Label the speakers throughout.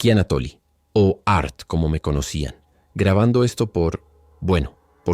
Speaker 1: Aquí Anatoly, o Art como me conocían, grabando esto por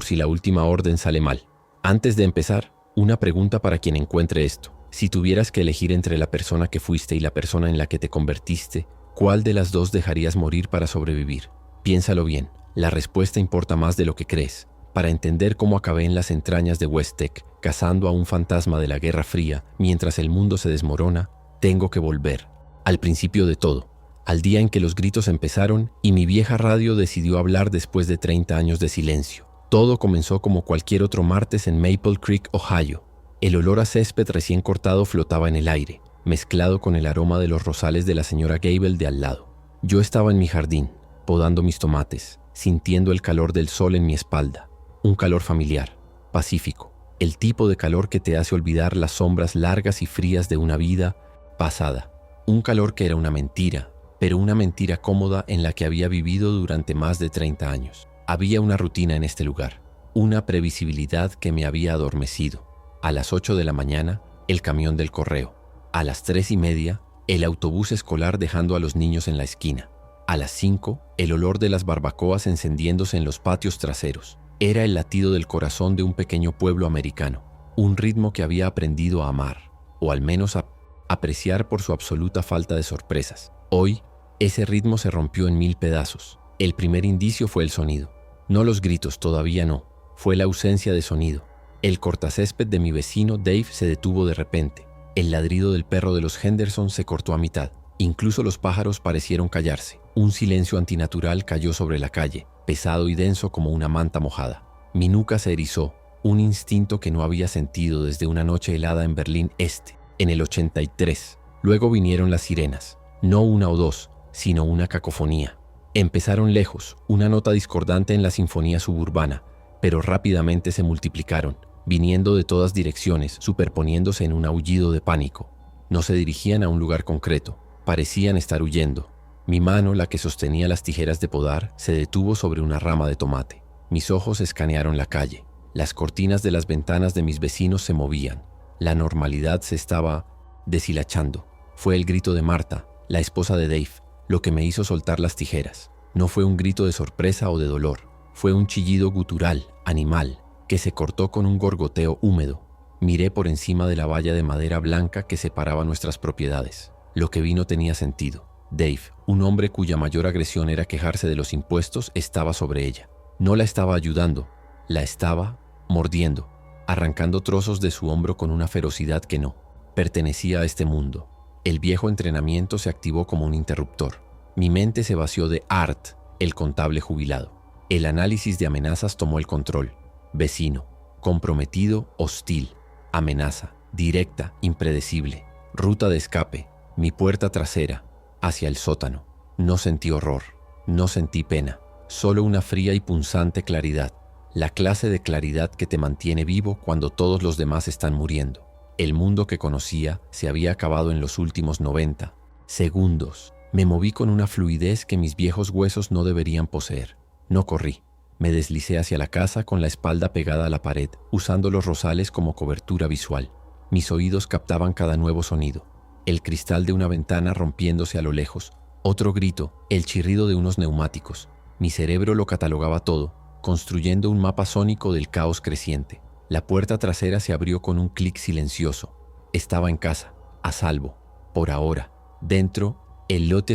Speaker 1: si la última orden sale mal. Antes de empezar, una pregunta para quien encuentre esto. Si tuvieras que elegir entre la persona que fuiste y la persona en la que te convertiste, ¿cuál de las dos dejarías morir para sobrevivir? Piénsalo bien, la respuesta importa más de lo que crees. Para entender cómo acabé en las entrañas de Westek, cazando a un fantasma de la Guerra Fría mientras el mundo se desmorona, tengo que volver al principio de todo, al día en que los gritos empezaron y mi vieja radio decidió hablar después de 30 años de silencio. Todo comenzó como cualquier otro martes en Maple Creek, Ohio. El olor a césped recién cortado flotaba en el aire, mezclado con el aroma de los rosales de la señora Gable de al lado. Yo estaba en mi jardín, podando mis tomates, sintiendo el calor del sol en mi espalda. Un calor familiar, pacífico, el tipo de calor que te hace olvidar las sombras largas y frías de una vida pasada. Un calor que era una mentira, pero una mentira cómoda en la que había vivido durante más de 30 años. Había una rutina en este lugar, una previsibilidad que me había adormecido. A las 8 de la mañana, el camión del correo. A las 3:30, el autobús escolar dejando a los niños en la esquina. A las 5, el olor de las barbacoas encendiéndose en los patios traseros. Era el latido del corazón de un pequeño pueblo americano, un ritmo que había aprendido a amar, o al menos a apreciar por su absoluta falta de sorpresas. Hoy, ese ritmo se rompió en 1000 pedazos. El primer indicio fue el sonido. No los gritos, todavía no. Fue la ausencia de sonido. El cortacésped de mi vecino Dave se detuvo de repente. El ladrido del perro de los Henderson se cortó a mitad. Incluso los pájaros parecieron callarse. Un silencio antinatural cayó sobre la calle, pesado y denso como una manta mojada. Mi nuca se erizó, un instinto que no había sentido desde una noche helada en Berlín Este, en el 83. Luego vinieron las sirenas, no una o dos, sino una cacofonía. Empezaron lejos, una nota discordante en la sinfonía suburbana, pero rápidamente se multiplicaron, viniendo de todas direcciones, superponiéndose en un aullido de pánico. No se dirigían a un lugar concreto, parecían estar huyendo. Mi mano, la que sostenía las tijeras de podar, se detuvo sobre una rama de tomate. Mis ojos escanearon la calle. Las cortinas de las ventanas de mis vecinos se movían. La normalidad se estaba deshilachando. Fue el grito de Marta, la esposa de Dave, lo que me hizo soltar las tijeras. No fue un grito de sorpresa o de dolor. Fue un chillido gutural, animal, que se cortó con un gorgoteo húmedo. Miré por encima de la valla de madera blanca que separaba nuestras propiedades. Lo que vi no tenía sentido. Dave, un hombre cuya mayor agresión era quejarse de los impuestos, estaba sobre ella. No la estaba ayudando, la estaba mordiendo, arrancando trozos de su hombro con una ferocidad que no pertenecía a este mundo. El viejo entrenamiento se activó como un interruptor. Mi mente se vació de Art, el contable jubilado. El análisis de amenazas tomó el control. Vecino, comprometido, hostil. Amenaza, directa, impredecible. Ruta de escape, mi puerta trasera, hacia el sótano. No sentí horror, no sentí pena, solo una fría y punzante claridad. La clase de claridad que te mantiene vivo cuando todos los demás están muriendo. El mundo que conocía se había acabado en los últimos 90 segundos. Me moví con una fluidez que mis viejos huesos no deberían poseer. No corrí. Me deslicé hacia la casa con la espalda pegada a la pared, usando los rosales como cobertura visual. Mis oídos captaban cada nuevo sonido. El cristal de una ventana rompiéndose a lo lejos. Otro grito, el chirrido de unos neumáticos. Mi cerebro lo catalogaba todo, construyendo un mapa sónico del caos creciente. La puerta trasera se abrió con un clic silencioso. Estaba en casa, a salvo, por ahora. Dentro, el lote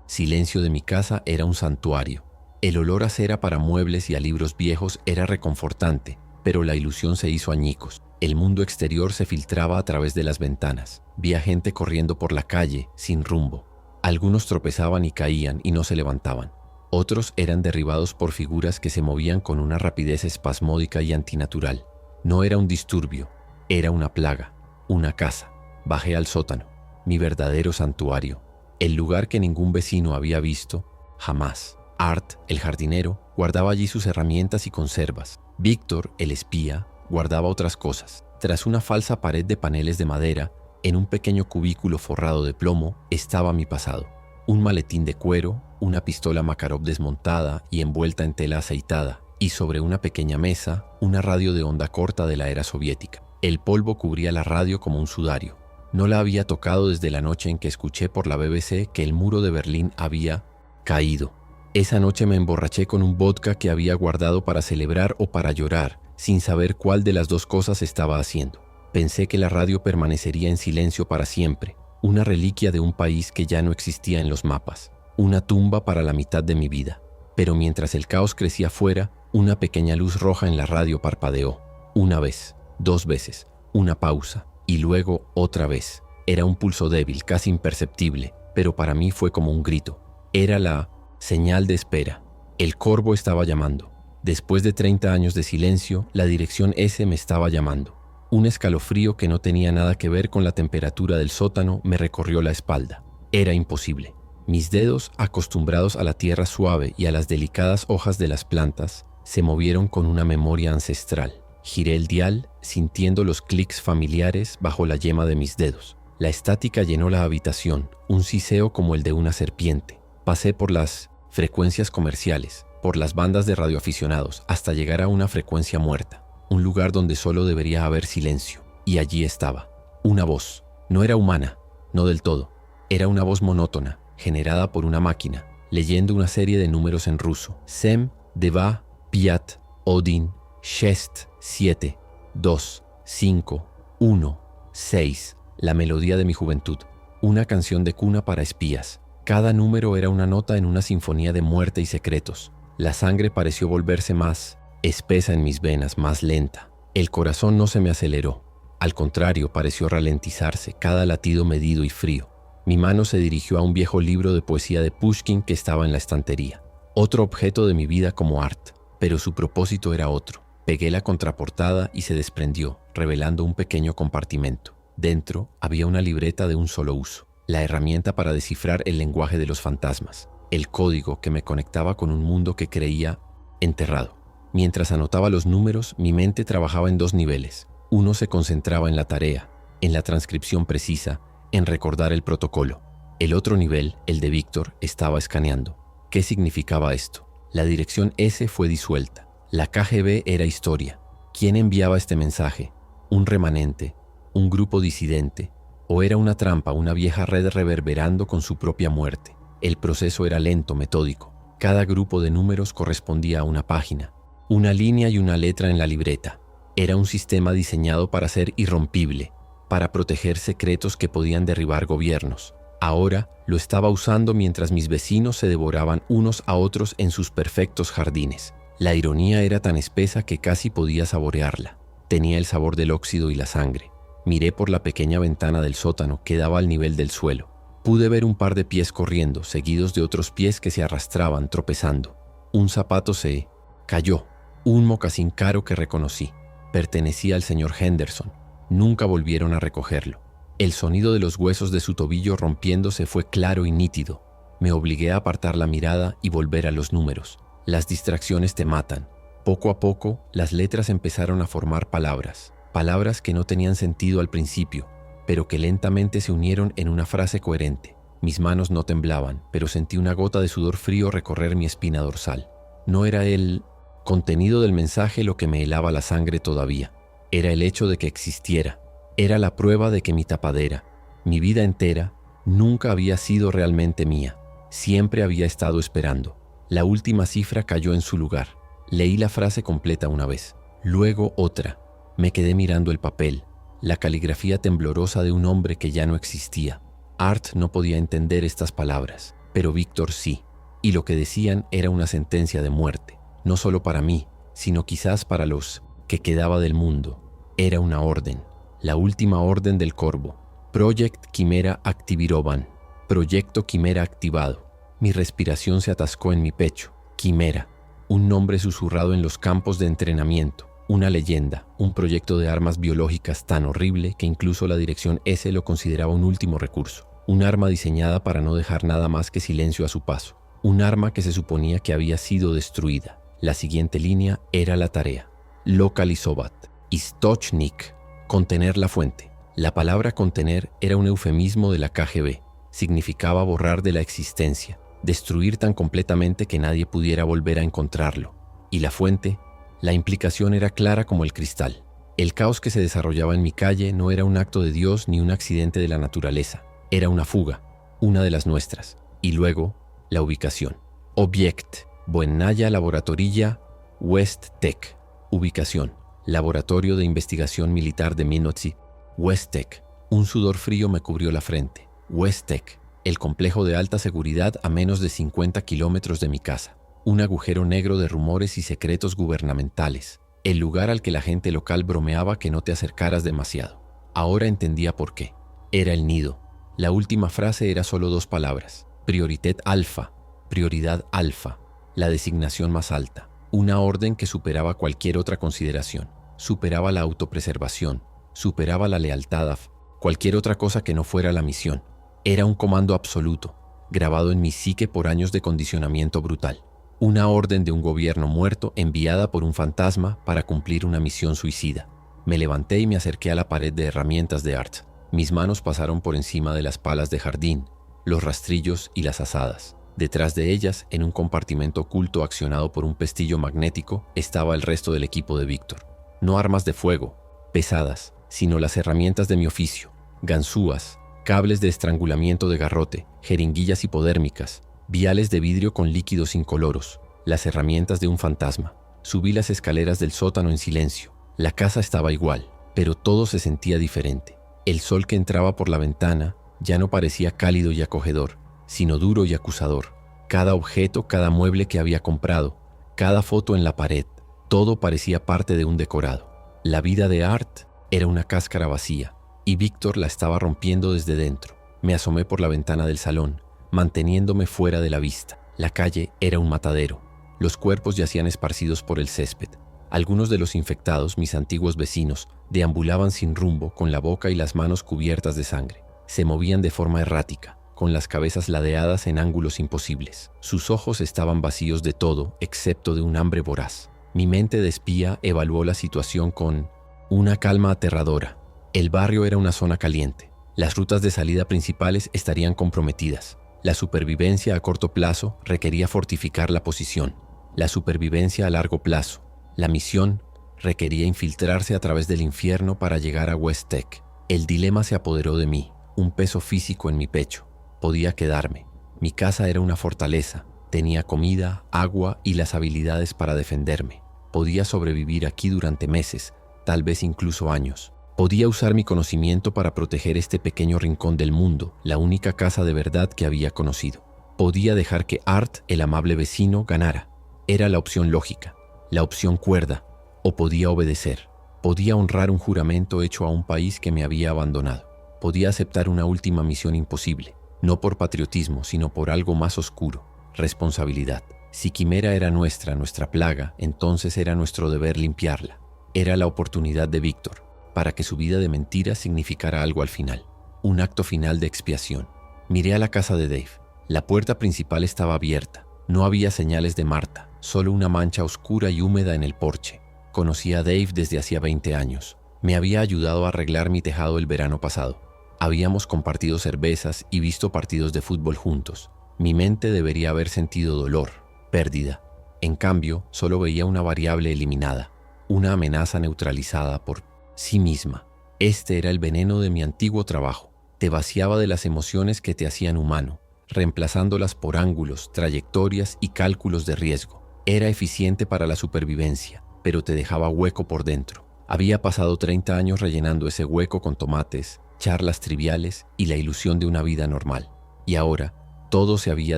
Speaker 1: silencio de mi casa era un santuario. El olor a cera para muebles y a libros viejos era reconfortante, pero la ilusión se hizo añicos. El mundo exterior se filtraba a través de las ventanas. Vi a gente corriendo por la calle, sin rumbo. Algunos tropezaban y caían y no se levantaban. Otros eran derribados por figuras que se movían con una rapidez espasmódica y antinatural. No era un disturbio, era una plaga, una casa. Bajé al sótano, mi verdadero santuario, el lugar que ningún vecino había visto, jamás. Art, el jardinero, guardaba allí sus herramientas y conservas. Víctor, el espía, guardaba otras cosas. Tras una falsa pared de paneles de madera, en un pequeño cubículo forrado de plomo, estaba mi pasado. Un maletín de cuero, una pistola Makarov desmontada y envuelta en tela aceitada, y sobre una pequeña mesa, una radio de onda corta de la era soviética. El polvo cubría la radio como un sudario. No la había tocado desde la noche en que escuché por la BBC que el muro de Berlín había caído. Esa noche me emborraché con un vodka que había guardado para celebrar o para llorar, sin saber cuál de las dos cosas estaba haciendo. Pensé que la radio permanecería en silencio para siempre, una reliquia de un país que ya no existía en los mapas, una tumba para la mitad de mi vida. Pero mientras el caos crecía fuera, una pequeña luz roja en la radio parpadeó. Una vez, 2 veces, una pausa, y luego otra vez. Era un pulso débil, casi imperceptible, pero para mí fue como un grito. Era la señal de espera. El corvo estaba llamando. Después de 30 años de silencio, la dirección S me estaba llamando. Un escalofrío que no tenía nada que ver con la temperatura del sótano me recorrió la espalda. Era imposible. Mis dedos, acostumbrados a la tierra suave y a las delicadas hojas de las plantas, se movieron con una memoria ancestral. Giré el dial, sintiendo los clics familiares bajo la yema de mis dedos. La estática llenó la habitación, un siseo como el de una serpiente. Pasé por las frecuencias comerciales, por las bandas de radioaficionados, hasta llegar a una frecuencia muerta, un lugar donde solo debería haber silencio. Y allí estaba, una voz. No era humana, no del todo. Era una voz monótona, generada por una máquina, leyendo una serie de números en ruso. Sem, Deva, Piat, Odin, Shest, 7, 2, 5, 1, 6. La melodía de mi juventud. Una canción de cuna para espías. Cada número era una nota en una sinfonía de muerte y secretos. La sangre pareció volverse más espesa en mis venas, más lenta. El corazón no se me aceleró. Al contrario, pareció ralentizarse, cada latido medido y frío. Mi mano se dirigió a un viejo libro de poesía de Pushkin que estaba en la estantería. Otro objeto de mi vida como art, pero su propósito era otro. Pegué la contraportada y se desprendió, revelando un pequeño compartimento. Dentro había una libreta de un solo uso, la herramienta para descifrar el lenguaje de los fantasmas, el código que me conectaba con un mundo que creía enterrado. Mientras anotaba los números, mi mente trabajaba en 2 niveles. Uno se concentraba en la tarea, en la transcripción precisa, en recordar el protocolo. El otro nivel, el de Víctor, estaba escaneando. ¿Qué significaba esto? La dirección S fue disuelta. La KGB era historia. ¿Quién enviaba este mensaje? ¿Un remanente? ¿Un grupo disidente? ¿O era una trampa, una vieja red reverberando con su propia muerte? El proceso era lento, metódico. Cada grupo de números correspondía a una página, una línea y una letra en la libreta. Era un sistema diseñado para ser irrompible, para proteger secretos que podían derribar gobiernos. Ahora lo estaba usando mientras mis vecinos se devoraban unos a otros en sus perfectos jardines. La ironía era tan espesa que casi podía saborearla. Tenía el sabor del óxido y la sangre. Miré por la pequeña ventana del sótano que daba al nivel del suelo. Pude ver un par de pies corriendo, seguidos de otros pies que se arrastraban, tropezando. Un zapato se cayó. Un mocasín caro que reconocí. Pertenecía al señor Henderson. Nunca volvieron a recogerlo. El sonido de los huesos de su tobillo rompiéndose fue claro y nítido. Me obligué a apartar la mirada y volver a los números. Las distracciones te matan. Poco a poco, las letras empezaron a formar palabras. Palabras que no tenían sentido al principio, pero que lentamente se unieron en una frase coherente. Mis manos no temblaban, pero sentí una gota de sudor frío recorrer mi espina dorsal. No era el contenido del mensaje lo que me helaba la sangre todavía. Era el hecho de que existiera. Era la prueba de que mi tapadera, mi vida entera, nunca había sido realmente mía. Siempre había estado esperando. La última cifra cayó en su lugar. Leí la frase completa una vez, luego otra. Me quedé mirando el papel, la caligrafía temblorosa de un hombre que ya no existía. Art no podía entender estas palabras, pero Víctor sí. Y lo que decían era una sentencia de muerte, no solo para mí, sino quizás para los que quedaba del mundo. Era una orden, la última orden del Corvo. Project Quimera Activirovan. Proyecto Quimera activado. Mi respiración se atascó en mi pecho. Quimera, un nombre susurrado en los campos de entrenamiento. Una leyenda, un proyecto de armas biológicas tan horrible que incluso la dirección S lo consideraba un último recurso. Un arma diseñada para no dejar nada más que silencio a su paso. Un arma que se suponía que había sido destruida. La siguiente línea era la tarea. Lokalizovat. Istochnik. Contener la fuente. La palabra contener era un eufemismo de la KGB. Significaba borrar de la existencia. Destruir tan completamente que nadie pudiera volver a encontrarlo. Y la fuente, la implicación era clara como el cristal. El caos que se desarrollaba en mi calle no era un acto de Dios ni un accidente de la naturaleza. Era una fuga, una de las nuestras. Y luego, la ubicación. Object, Buenaya Laboratorilla, West Tech. Ubicación, Laboratorio de Investigación Militar de Minotsi, West Tech. Un sudor frío me cubrió la frente. West Tech, el complejo de alta seguridad a menos de 50 kilómetros de mi casa. Un agujero negro de rumores y secretos gubernamentales. El lugar al que la gente local bromeaba que no te acercaras demasiado. Ahora entendía por qué. Era el nido. La última frase era solo 2 palabras. Prioritat alfa. Prioridad alfa. La designación más alta. Una orden que superaba cualquier otra consideración. Superaba la autopreservación. Superaba la lealtad. Cualquier otra cosa que no fuera la misión. Era un comando absoluto, grabado en mi psique por años de condicionamiento brutal. Una orden de un gobierno muerto enviada por un fantasma para cumplir una misión suicida. Me levanté y me acerqué a la pared de herramientas de Art. Mis manos pasaron por encima de las palas de jardín, los rastrillos y las azadas. Detrás de ellas, en un compartimento oculto accionado por un pestillo magnético, estaba el resto del equipo de Víctor. No armas de fuego, pesadas, sino las herramientas de mi oficio. Ganzúas, cables de estrangulamiento de garrote, jeringuillas hipodérmicas, viales de vidrio con líquidos incoloros, las herramientas de un fantasma. Subí las escaleras del sótano en silencio. La casa estaba igual, pero todo se sentía diferente. El sol que entraba por la ventana ya no parecía cálido y acogedor, sino duro y acusador. Cada objeto, cada mueble que había comprado, cada foto en la pared, todo parecía parte de un decorado. La vida de Art era una cáscara vacía, y Víctor la estaba rompiendo desde dentro. Me asomé por la ventana del salón, manteniéndome fuera de la vista. La calle era un matadero. Los cuerpos yacían esparcidos por el césped. Algunos de los infectados, mis antiguos vecinos, deambulaban sin rumbo, con la boca y las manos cubiertas de sangre. Se movían de forma errática, con las cabezas ladeadas en ángulos imposibles. Sus ojos estaban vacíos de todo, excepto de un hambre voraz. Mi mente de espía evaluó la situación con una calma aterradora. El barrio era una zona caliente. Las rutas de salida principales estarían comprometidas. La supervivencia a corto plazo requería fortificar la posición. La supervivencia a largo plazo, la misión, requería infiltrarse a través del infierno para llegar a West Tech. El dilema se apoderó de mí, un peso físico en mi pecho. Podía quedarme. Mi casa era una fortaleza. Tenía comida, agua y las habilidades para defenderme. Podía sobrevivir aquí durante meses, tal vez incluso años. Podía usar mi conocimiento para proteger este pequeño rincón del mundo, la única casa de verdad que había conocido. Podía dejar que Art, el amable vecino, ganara. Era la opción lógica, la opción cuerda, o podía obedecer. Podía honrar un juramento hecho a un país que me había abandonado. Podía aceptar una última misión imposible, no por patriotismo, sino por algo más oscuro, responsabilidad. Si Quimera era nuestra plaga, entonces era nuestro deber limpiarla. Era la oportunidad de Víctor, para que su vida de mentira significara algo al final, un acto final de expiación. Miré a la casa de Dave. La puerta principal estaba abierta. No había señales de Marta, solo una mancha oscura y húmeda en el porche. Conocía a Dave desde hacía 20 años. Me había ayudado a arreglar mi tejado el verano pasado. Habíamos compartido cervezas y visto partidos de fútbol juntos. Mi mente debería haber sentido dolor, pérdida. En cambio, solo veía una variable eliminada, una amenaza neutralizada por sí misma. Este era el veneno de mi antiguo trabajo. Te vaciaba de las emociones que te hacían humano, reemplazándolas por ángulos, trayectorias y cálculos de riesgo. Era eficiente para la supervivencia, pero te dejaba hueco por dentro. Había pasado 30 años rellenando ese hueco con tomates, charlas triviales y la ilusión de una vida normal. Y ahora, todo se había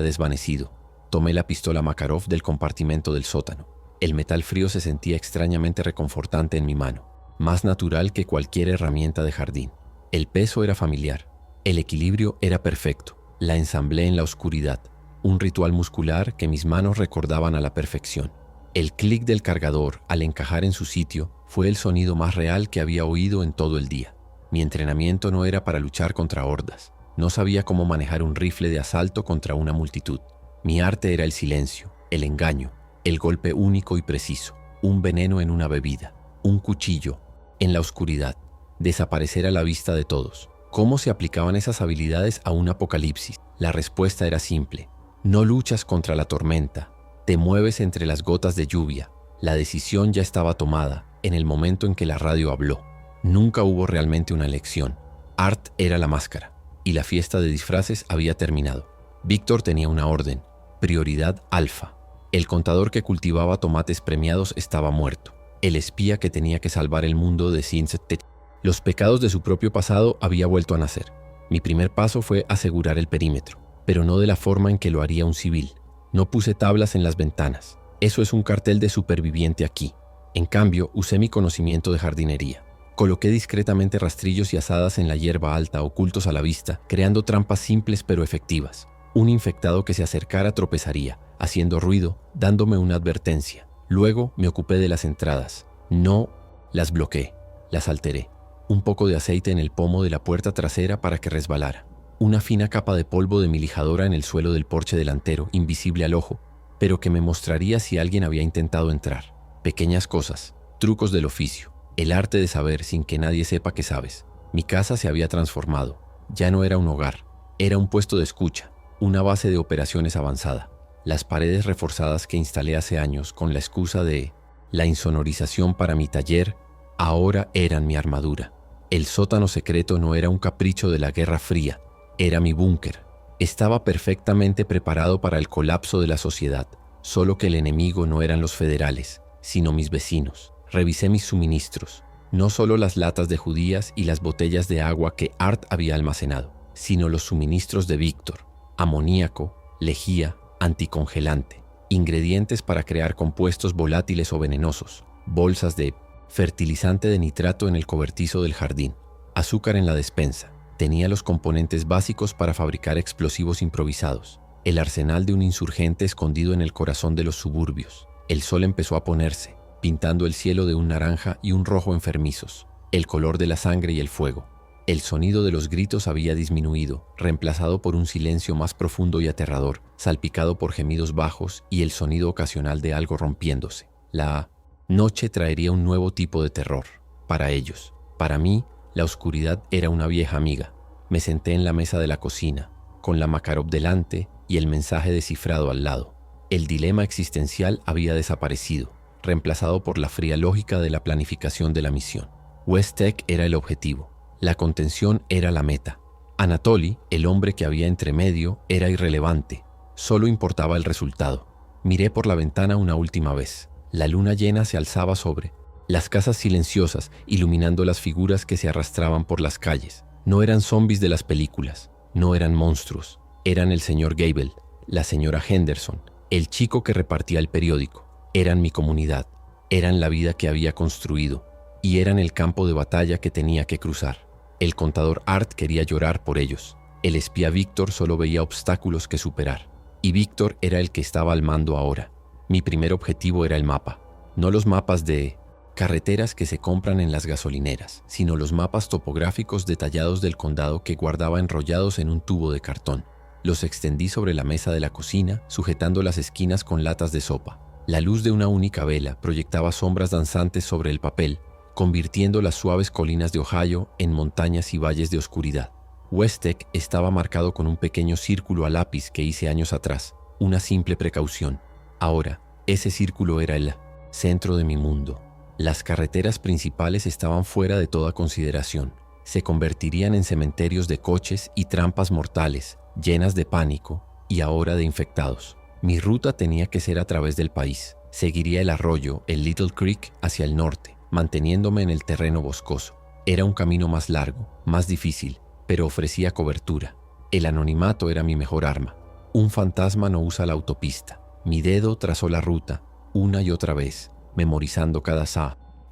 Speaker 1: desvanecido. Tomé la pistola Makarov del compartimento del sótano. El metal frío se sentía extrañamente reconfortante en mi mano, más natural que cualquier herramienta de jardín. El peso era familiar. El equilibrio era perfecto. La ensamblé en la oscuridad, un ritual muscular que mis manos recordaban a la perfección. El clic del cargador al encajar en su sitio fue el sonido más real que había oído en todo el día. Mi entrenamiento no era para luchar contra hordas. No sabía cómo manejar un rifle de asalto contra una multitud. Mi arte era el silencio, el engaño, el golpe único y preciso, un veneno en una bebida, un cuchillo en la oscuridad, desaparecer a la vista de todos. ¿Cómo se aplicaban esas habilidades a un apocalipsis? La respuesta era simple. No luchas contra la tormenta, te mueves entre las gotas de lluvia. La decisión ya estaba tomada, en el momento en que la radio habló. Nunca hubo realmente una elección. Art era la máscara, y la fiesta de disfraces había terminado. Víctor tenía una orden: prioridad alfa. El contador que cultivaba tomates premiados estaba muerto. El espía que tenía que salvar el mundo de Sinset. Los pecados de su propio pasado había vuelto a nacer. Mi primer paso fue asegurar el perímetro, pero no de la forma en que lo haría un civil. No puse tablas en las ventanas. Eso es un cartel de superviviente aquí. En cambio, usé mi conocimiento de jardinería. Coloqué discretamente rastrillos y azadas en la hierba alta, ocultos a la vista, creando trampas simples pero efectivas. Un infectado que se acercara tropezaría, haciendo ruido, dándome una advertencia. Luego me ocupé de las entradas. No las bloqueé, las alteré. Un poco de aceite en el pomo de la puerta trasera para que resbalara. Una fina capa de polvo de mi lijadora en el suelo del porche delantero, invisible al ojo, pero que me mostraría si alguien había intentado entrar. Pequeñas cosas, trucos del oficio, el arte de saber sin que nadie sepa que sabes. Mi casa se había transformado. Ya no era un hogar, era un puesto de escucha, una base de operaciones avanzada. Las paredes reforzadas que instalé hace años con la excusa de la insonorización para mi taller, ahora eran mi armadura. El sótano secreto no era un capricho de la Guerra Fría, era mi búnker. Estaba perfectamente preparado para el colapso de la sociedad, solo que el enemigo no eran los federales, sino mis vecinos. Revisé mis suministros, no solo las latas de judías y las botellas de agua que Art había almacenado, sino los suministros de Víctor: amoníaco, lejía, anticongelante, ingredientes para crear compuestos volátiles o venenosos, bolsas de fertilizante de nitrato en el cobertizo del jardín, azúcar en la despensa. Tenía los componentes básicos para fabricar explosivos improvisados, el arsenal de un insurgente escondido en el corazón de los suburbios. El sol empezó a ponerse, pintando el cielo de un naranja y un rojo enfermizos, el color de la sangre y el fuego. El sonido de los gritos había disminuido, reemplazado por un silencio más profundo y aterrador, salpicado por gemidos bajos y el sonido ocasional de algo rompiéndose. La noche traería un nuevo tipo de terror, para ellos. Para mí, la oscuridad era una vieja amiga. Me senté en la mesa de la cocina, con la Makarov delante y el mensaje descifrado al lado. El dilema existencial había desaparecido, reemplazado por la fría lógica de la planificación de la misión. West Tech era el objetivo. La contención era la meta. Anatoly, el hombre que había entre medio, era irrelevante. Solo importaba el resultado. Miré por la ventana una última vez. La luna llena se alzaba sobre las casas silenciosas, iluminando las figuras que se arrastraban por las calles. No eran zombies de las películas, no eran monstruos. Eran el señor Gable, la señora Henderson, el chico que repartía el periódico. Eran mi comunidad, eran la vida que había construido y eran el campo de batalla que tenía que cruzar. El contador Art quería llorar por ellos. El espía Víctor solo veía obstáculos que superar. Y Víctor era el que estaba al mando ahora. Mi primer objetivo era el mapa. No los mapas de carreteras que se compran en las gasolineras, sino los mapas topográficos detallados del condado que guardaba enrollados en un tubo de cartón. Los extendí sobre la mesa de la cocina, sujetando las esquinas con latas de sopa. La luz de una única vela proyectaba sombras danzantes sobre el papel, convirtiendo las suaves colinas de Ohio en montañas y valles de oscuridad. West Tech estaba marcado con un pequeño círculo a lápiz que hice años atrás, una simple precaución. Ahora, ese círculo era el centro de mi mundo. Las carreteras principales estaban fuera de toda consideración. Se convertirían en cementerios de coches y trampas mortales, llenas de pánico y ahora de infectados. Mi ruta tenía que ser a través del país. Seguiría el arroyo, el Little Creek, hacia el norte, manteniéndome en el terreno boscoso. Era un camino más largo, más difícil, pero ofrecía cobertura. El anonimato era mi mejor arma. Un fantasma no usa la autopista. Mi dedo trazó la ruta, una y otra vez, memorizando cada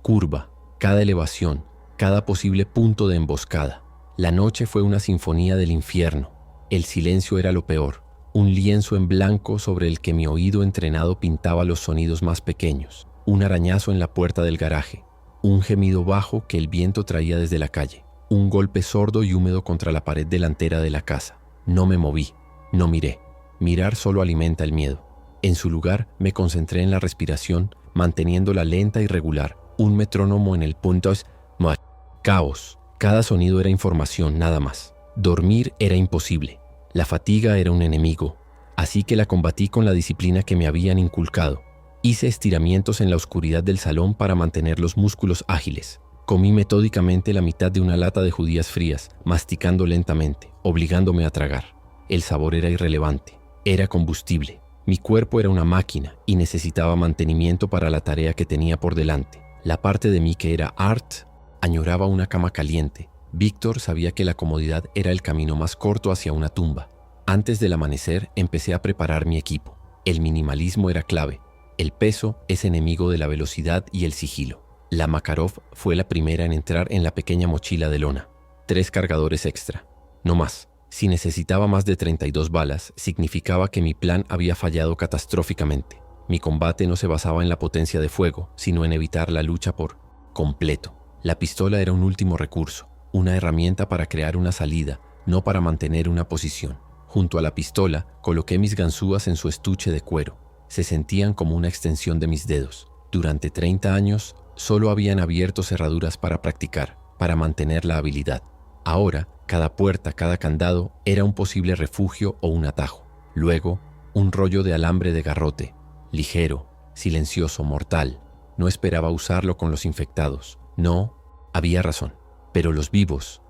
Speaker 1: curva, cada elevación, cada posible punto de emboscada. La noche fue una sinfonía del infierno. El silencio era lo peor, un lienzo en blanco sobre el que mi oído entrenado pintaba los sonidos más pequeños. Un arañazo en la puerta del garaje, un gemido bajo que el viento traía desde la calle, un golpe sordo y húmedo contra la pared delantera de la casa. No me moví, no miré. Mirar solo alimenta el miedo. En su lugar, me concentré en la respiración, manteniéndola lenta y regular, un metrónomo en el punto. Caos. Cada sonido era información, nada más. Dormir era imposible. La fatiga era un enemigo, así que la combatí con la disciplina que me habían inculcado. Hice estiramientos en la oscuridad del salón para mantener los músculos ágiles. Comí metódicamente la mitad de una lata de judías frías, masticando lentamente, obligándome a tragar. El sabor era irrelevante. Era combustible. Mi cuerpo era una máquina y necesitaba mantenimiento para la tarea que tenía por delante. La parte de mí que era Art añoraba una cama caliente. Víctor sabía que la comodidad era el camino más corto hacia una tumba. Antes del amanecer empecé a preparar mi equipo. El minimalismo era clave. El peso es enemigo de la velocidad y el sigilo. La Makarov fue la primera en entrar en la pequeña mochila de lona. 3 cargadores extra. No más. Si necesitaba más de 32 balas, significaba que mi plan había fallado catastróficamente. Mi combate no se basaba en la potencia de fuego, sino en evitar la lucha por completo. La pistola era un último recurso, una herramienta para crear una salida, no para mantener una posición. Junto a la pistola, coloqué mis ganzúas en su estuche de cuero. Se sentían como una extensión de mis dedos. Durante 30 años, solo habían abierto cerraduras para practicar, para mantener la habilidad. Ahora, cada puerta, cada candado, era un posible refugio o un atajo. Luego, un rollo de alambre de garrote, ligero, silencioso, mortal. No esperaba usarlo con los infectados. No, había razón. Pero los vivos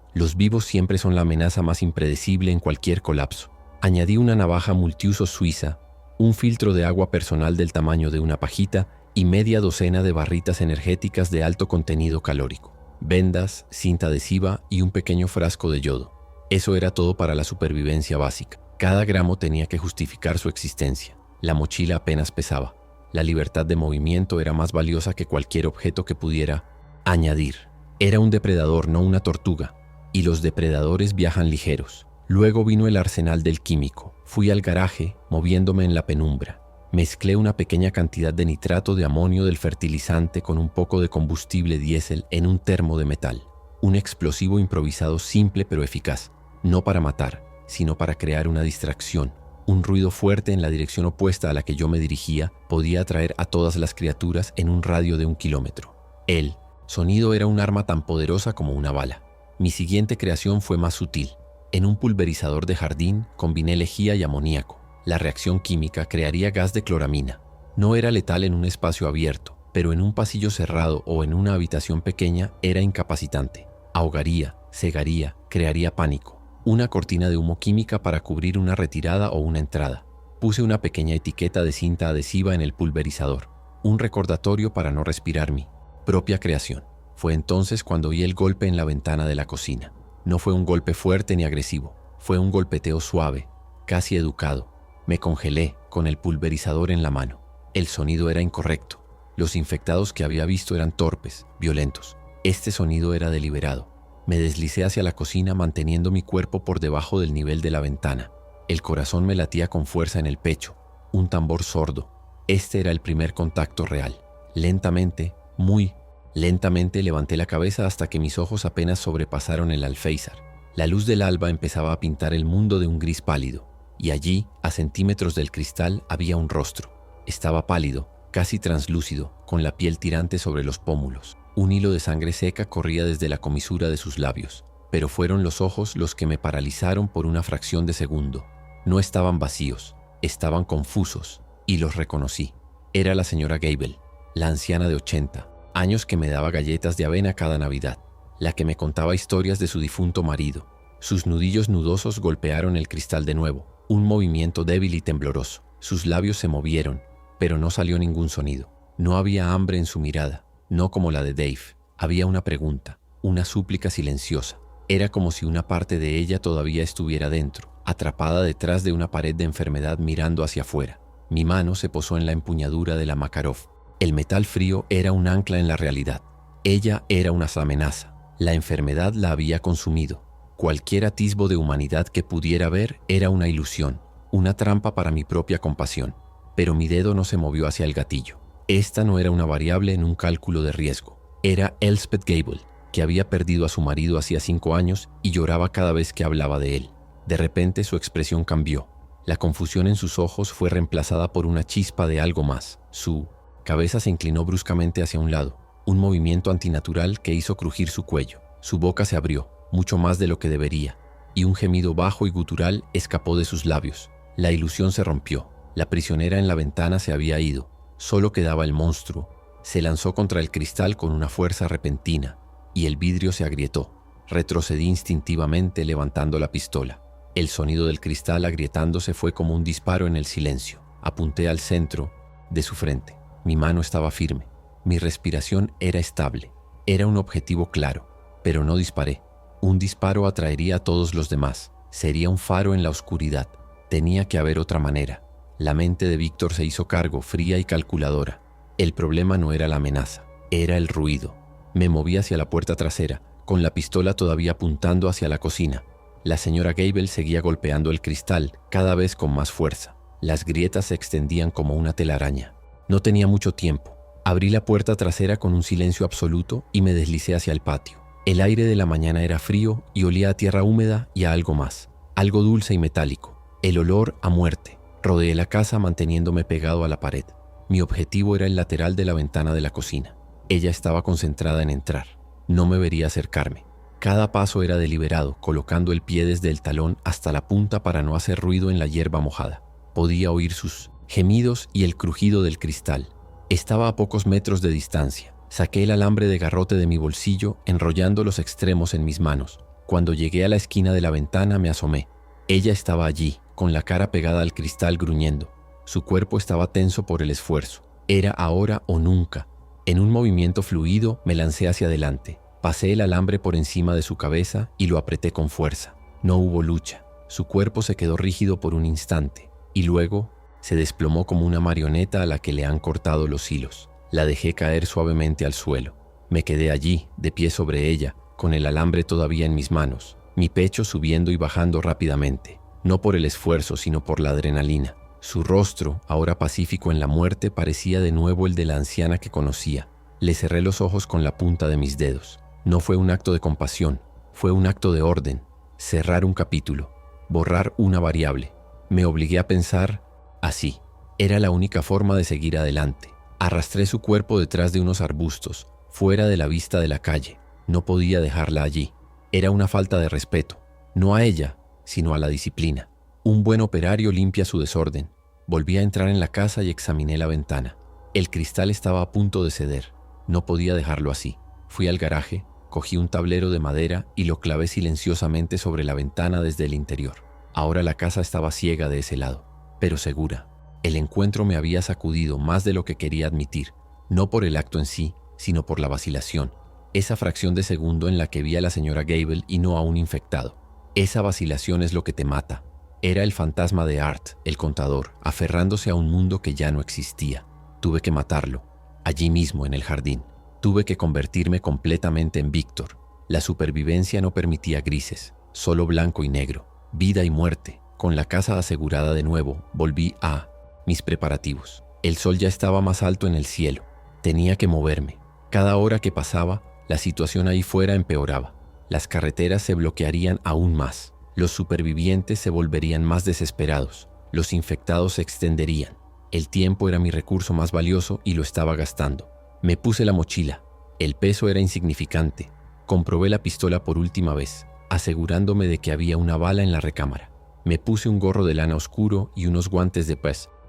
Speaker 1: siempre son la amenaza más impredecible en cualquier colapso. Añadí una navaja multiuso suiza, un filtro de agua personal del tamaño de una pajita y media docena de barritas energéticas de alto contenido calórico. Vendas, cinta adhesiva y un pequeño frasco de yodo. Eso era todo para la supervivencia básica. Cada gramo tenía que justificar su existencia. La mochila apenas pesaba. La libertad de movimiento era más valiosa que cualquier objeto que pudiera añadir. Era un depredador, no una tortuga, y los depredadores viajan ligeros. Luego vino el arsenal del químico. Fui al garaje, moviéndome en la penumbra. Mezclé una pequeña cantidad de nitrato de amonio del fertilizante con un poco de combustible diésel en un termo de metal. Un explosivo improvisado simple pero eficaz. No para matar, sino para crear una distracción. Un ruido fuerte en la dirección opuesta a la que yo me dirigía podía atraer a todas las criaturas en un radio de 1 kilómetro. El sonido era un arma tan poderosa como una bala. Mi siguiente creación fue más sutil. En un pulverizador de jardín combiné lejía y amoníaco. La reacción química crearía gas de cloramina. No era letal en un espacio abierto, pero en un pasillo cerrado o en una habitación pequeña era incapacitante. Ahogaría, cegaría, crearía pánico. Una cortina de humo química para cubrir una retirada o una entrada. Puse una pequeña etiqueta de cinta adhesiva en el pulverizador. Un recordatorio para no respirar mi propia creación. Fue entonces cuando oí el golpe en la ventana de la cocina. No fue un golpe fuerte ni agresivo. Fue un golpeteo suave, casi educado. Me congelé con el pulverizador en la mano. El sonido era incorrecto. Los infectados que había visto eran torpes, violentos. Este sonido era deliberado. Me deslicé hacia la cocina manteniendo mi cuerpo por debajo del nivel de la ventana. El corazón me latía con fuerza en el pecho, un tambor sordo. Este era el primer contacto real. Lentamente, muy lentamente levanté la cabeza hasta que mis ojos apenas sobrepasaron el alféizar. La luz del alba empezaba a pintar el mundo de un gris pálido. Y allí, a centímetros del cristal, había un rostro. Estaba pálido, casi translúcido, con la piel tirante sobre los pómulos. Un hilo de sangre seca corría desde la comisura de sus labios, pero fueron los ojos los que me paralizaron por una fracción de segundo. No estaban vacíos, estaban confusos, y los reconocí. Era la señora Gable, la anciana de 80 años que me daba galletas de avena cada Navidad, la que me contaba historias de su difunto marido. Sus nudillos nudosos golpearon el cristal de nuevo, un movimiento débil y tembloroso. Sus labios se movieron, pero no salió ningún sonido. No había hambre en su mirada, no como la de Dave. Había una pregunta, una súplica silenciosa. Era como si una parte de ella todavía estuviera dentro, atrapada detrás de una pared de enfermedad mirando hacia afuera. Mi mano se posó en la empuñadura de la Makarov. El metal frío era un ancla en la realidad. Ella era una amenaza. La enfermedad la había consumido. Cualquier atisbo de humanidad que pudiera ver era una ilusión, una trampa para mi propia compasión. Pero mi dedo no se movió hacia el gatillo. Esta no era una variable en un cálculo de riesgo. Era Elspeth Gable, que había perdido a su marido hacía 5 años y lloraba cada vez que hablaba de él. De repente su expresión cambió. La confusión en sus ojos fue reemplazada por una chispa de algo más. Su cabeza se inclinó bruscamente hacia un lado, un movimiento antinatural que hizo crujir su cuello. Su boca se abrió, mucho más de lo que debería, y un gemido bajo y gutural escapó de sus labios. La ilusión se rompió. La prisionera en la ventana se había ido. Solo quedaba el monstruo. Se lanzó contra el cristal con una fuerza repentina, y el vidrio se agrietó. Retrocedí instintivamente levantando la pistola. El sonido del cristal agrietándose fue como un disparo en el silencio. Apunté al centro de su frente. Mi mano estaba firme. Mi respiración era estable. Era un objetivo claro, pero no disparé. Un disparo atraería a todos los demás. Sería un faro en la oscuridad. Tenía que haber otra manera. La mente de Víctor se hizo cargo, fría y calculadora. El problema no era la amenaza, era el ruido. Me moví hacia la puerta trasera, con la pistola todavía apuntando hacia la cocina. La señora Gable seguía golpeando el cristal, cada vez con más fuerza. Las grietas se extendían como una telaraña. No tenía mucho tiempo. Abrí la puerta trasera con un silencio absoluto y me deslicé hacia el patio. El aire de la mañana era frío y olía a tierra húmeda y a algo más, algo dulce y metálico. El olor a muerte. Rodeé la casa manteniéndome pegado a la pared. Mi objetivo era el lateral de la ventana de la cocina. Ella estaba concentrada en entrar. No me vería acercarme. Cada paso era deliberado, colocando el pie desde el talón hasta la punta para no hacer ruido en la hierba mojada. Podía oír sus gemidos y el crujido del cristal. Estaba a pocos metros de distancia. Saqué el alambre de garrote de mi bolsillo, enrollando los extremos en mis manos. Cuando llegué a la esquina de la ventana me asomé. Ella estaba allí, con la cara pegada al cristal gruñendo. Su cuerpo estaba tenso por el esfuerzo. Era ahora o nunca. En un movimiento fluido me lancé hacia adelante. Pasé el alambre por encima de su cabeza y lo apreté con fuerza. No hubo lucha. Su cuerpo se quedó rígido por un instante y luego se desplomó como una marioneta a la que le han cortado los hilos. La dejé caer suavemente al suelo. Me quedé allí, de pie sobre ella, con el alambre todavía en mis manos, mi pecho subiendo y bajando rápidamente, no por el esfuerzo sino por la adrenalina. Su rostro, ahora pacífico en la muerte, parecía de nuevo el de la anciana que conocía. Le cerré los ojos con la punta de mis dedos. No fue un acto de compasión, fue un acto de orden. Cerrar un capítulo, borrar una variable. Me obligué a pensar así. Era la única forma de seguir adelante. Arrastré su cuerpo detrás de unos arbustos, fuera de la vista de la calle. No podía dejarla allí. Era una falta de respeto, no a ella, sino a la disciplina. Un buen operario limpia su desorden. Volví a entrar en la casa y examiné la ventana. El cristal estaba a punto de ceder. No podía dejarlo así. Fui al garaje, cogí un tablero de madera y lo clavé silenciosamente sobre la ventana desde el interior. Ahora la casa estaba ciega de ese lado, pero segura. El encuentro me había sacudido más de lo que quería admitir, no por el acto en sí, sino por la vacilación. Esa fracción de segundo en la que vi a la señora Gable y no a un infectado. Esa vacilación es lo que te mata. Era el fantasma de Art, el contador, aferrándose a un mundo que ya no existía. Tuve que matarlo, allí mismo en el jardín. Tuve que convertirme completamente en Víctor. La supervivencia no permitía grises, solo blanco y negro, vida y muerte. Con la casa asegurada de nuevo, volví a mis preparativos. El sol ya estaba más alto en el cielo. Tenía que moverme. Cada hora que pasaba, la situación ahí fuera empeoraba. Las carreteras se bloquearían aún más. Los supervivientes se volverían más desesperados. Los infectados se extenderían. El tiempo era mi recurso más valioso y lo estaba gastando. Me puse la mochila. El peso era insignificante. Comprobé la pistola por última vez, asegurándome de que había una bala en la recámara. Me puse un gorro de lana oscuro y unos guantes de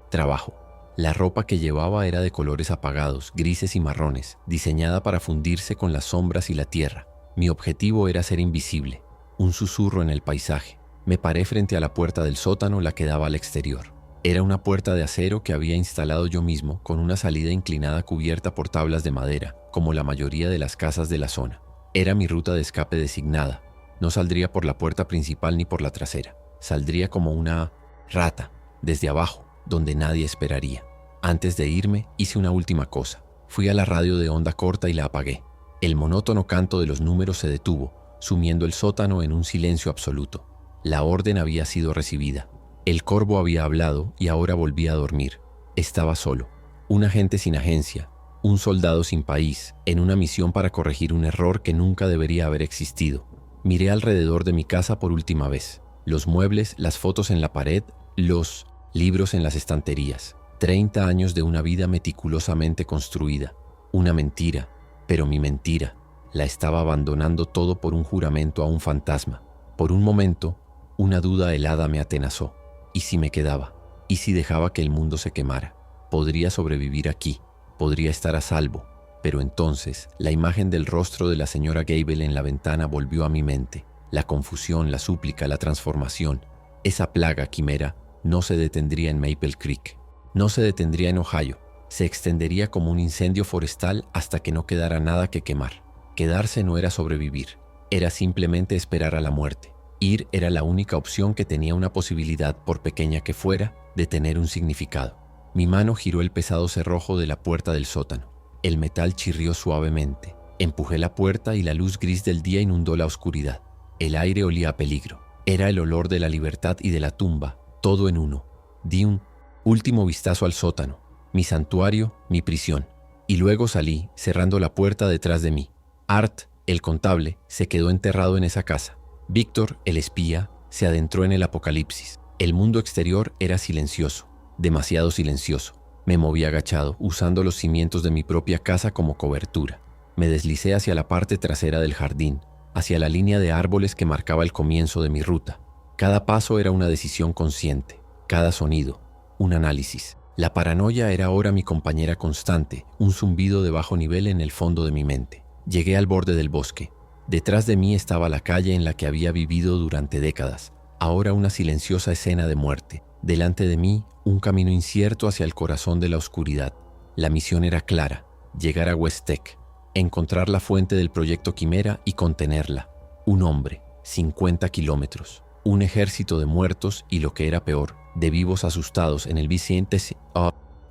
Speaker 1: trabajo. La ropa que llevaba era de colores apagados, grises y marrones, diseñada para fundirse con las sombras y la tierra. Mi objetivo era ser invisible, un susurro en el paisaje. Me paré frente a la puerta del sótano, la que daba al exterior. Era una puerta de acero que había instalado yo mismo, con una salida inclinada cubierta por tablas de madera, como la mayoría de las casas de la zona. Era mi ruta de escape designada. No saldría por la puerta principal ni por la trasera. Saldría como una rata, desde abajo, donde nadie esperaría. Antes de irme, hice una última cosa. Fui a la radio de onda corta y la apagué. El monótono canto de los números se detuvo, sumiendo el sótano en un silencio absoluto. La orden había sido recibida. El corvo había hablado y ahora volvía a dormir. Estaba solo, un agente sin agencia, un soldado sin país, en una misión para corregir un error que nunca debería haber existido. Miré alrededor de mi casa por última vez. Los muebles, las fotos en la pared, los libros en las estanterías. 30 años de una vida meticulosamente construida. Una mentira, pero mi mentira. La estaba abandonando todo por un juramento a un fantasma. Por un momento, una duda helada me atenazó. ¿Y si me quedaba? ¿Y si dejaba que el mundo se quemara? Podría sobrevivir aquí, podría estar a salvo, pero entonces la imagen del rostro de la señora Gable en la ventana volvió a mi mente. La confusión, la súplica, la transformación. Esa plaga quimera no se detendría en Maple Creek, no se detendría en Ohio, se extendería como un incendio forestal hasta que no quedara nada que quemar. Quedarse no era sobrevivir, era simplemente esperar a la muerte. Ir era la única opción que tenía una posibilidad, por pequeña que fuera, de tener un significado. Mi mano giró el pesado cerrojo de la puerta del sótano. El metal chirrió suavemente. Empujé la puerta y la luz gris del día inundó la oscuridad. El aire olía a peligro. Era el olor de la libertad y de la tumba, todo en uno. Di un último vistazo al sótano, mi santuario, mi prisión, y luego salí, cerrando la puerta detrás de mí. Art, el contable, se quedó enterrado en esa casa. Víctor, el espía, se adentró en el apocalipsis. El mundo exterior era silencioso, demasiado silencioso. Me moví agachado, usando los cimientos de mi propia casa como cobertura. Me deslicé hacia la parte trasera del jardín, hacia la línea de árboles que marcaba el comienzo de mi ruta. Cada paso era una decisión consciente, cada sonido, un análisis. La paranoia era ahora mi compañera constante, un zumbido de bajo nivel en el fondo de mi mente. Llegué al borde del bosque. Detrás de mí estaba la calle en la que había vivido durante décadas, ahora una silenciosa escena de muerte. Delante de mí, un camino incierto hacia el corazón de la oscuridad. La misión era clara, llegar a West Tech, encontrar la fuente del proyecto Quimera y contenerla. Un hombre, 50 kilómetros, un ejército de muertos y, lo que era peor, de vivos asustados en el Vicente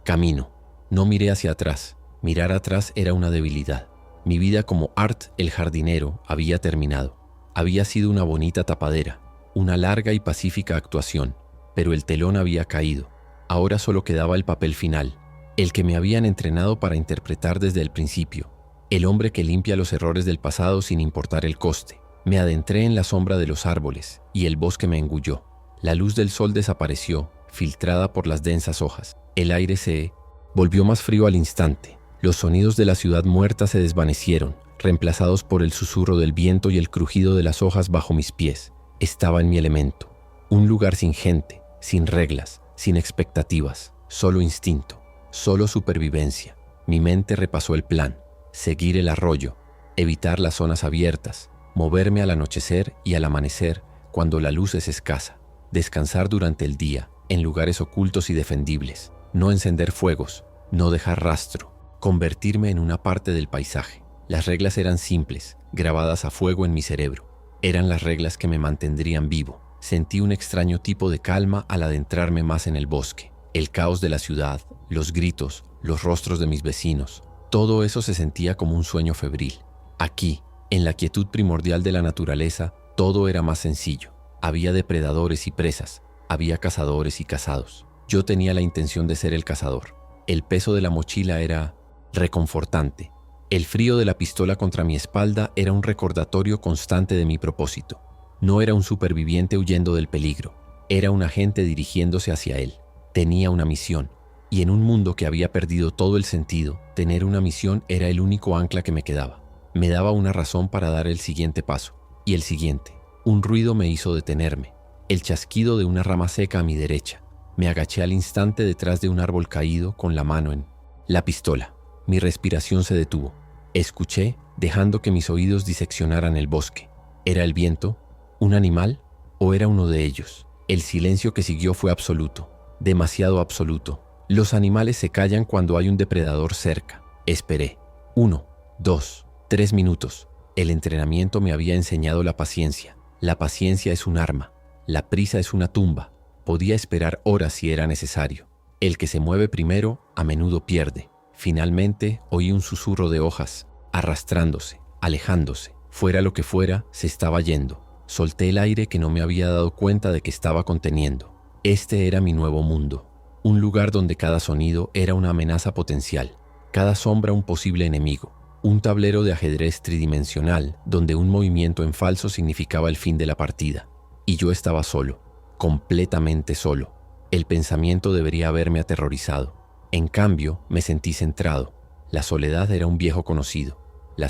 Speaker 1: camino. No miré hacia atrás. Mirar atrás era una debilidad. Mi vida como Art el jardinero había terminado. Había sido una bonita tapadera, una larga y pacífica actuación, pero el telón había caído. Ahora solo quedaba el papel final, el que me habían entrenado para interpretar desde el principio. El hombre que limpia los errores del pasado sin importar el coste. Me adentré en la sombra de los árboles y el bosque me engulló. La luz del sol desapareció, filtrada por las densas hojas. El aire se volvió más frío al instante. Los sonidos de la ciudad muerta se desvanecieron, reemplazados por el susurro del viento y el crujido de las hojas bajo mis pies. Estaba en mi elemento. Un lugar sin gente, sin reglas, sin expectativas, solo instinto, solo supervivencia. Mi mente repasó el plan: seguir el arroyo, evitar las zonas abiertas, moverme al anochecer y al amanecer cuando la luz es escasa, descansar durante el día en lugares ocultos y defendibles, no encender fuegos, no dejar rastro, convertirme en una parte del paisaje. Las reglas eran simples, grabadas a fuego en mi cerebro. Eran las reglas que me mantendrían vivo. Sentí un extraño tipo de calma al adentrarme más en el bosque. El caos de la ciudad, los gritos, los rostros de mis vecinos, todo eso se sentía como un sueño febril. Aquí, en la quietud primordial de la naturaleza, todo era más sencillo. Había depredadores y presas, había cazadores y cazados. Yo tenía la intención de ser el cazador. El peso de la mochila era reconfortante. El frío de la pistola contra mi espalda era un recordatorio constante de mi propósito. No era un superviviente huyendo del peligro, era un agente dirigiéndose hacia él. Tenía una misión, y en un mundo que había perdido todo el sentido, tener una misión era el único ancla que me quedaba. Me daba una razón para dar el siguiente paso, y el siguiente. Un ruido me hizo detenerme, el chasquido de una rama seca a mi derecha. Me agaché al instante detrás de un árbol caído con la mano en la pistola. Mi respiración se detuvo. Escuché, dejando que mis oídos diseccionaran el bosque. ¿Era el viento? ¿Un animal? ¿O era uno de ellos? El silencio que siguió fue absoluto, demasiado absoluto. Los animales se callan cuando hay un depredador cerca. Esperé. 1, 2, 3 minutos. El entrenamiento me había enseñado la paciencia. La paciencia es un arma. La prisa es una tumba. Podía esperar horas si era necesario. El que se mueve primero, a menudo pierde. Finalmente, oí un susurro de hojas, arrastrándose, alejándose. Fuera lo que fuera, se estaba yendo. Solté el aire que no me había dado cuenta de que estaba conteniendo. Este era mi nuevo mundo. Un lugar donde cada sonido era una amenaza potencial, cada sombra un posible enemigo. Un tablero de ajedrez tridimensional donde un movimiento en falso significaba el fin de la partida. Y yo estaba solo, completamente solo. El pensamiento debería haberme aterrorizado. En cambio, me sentí centrado. La soledad era un viejo conocido. La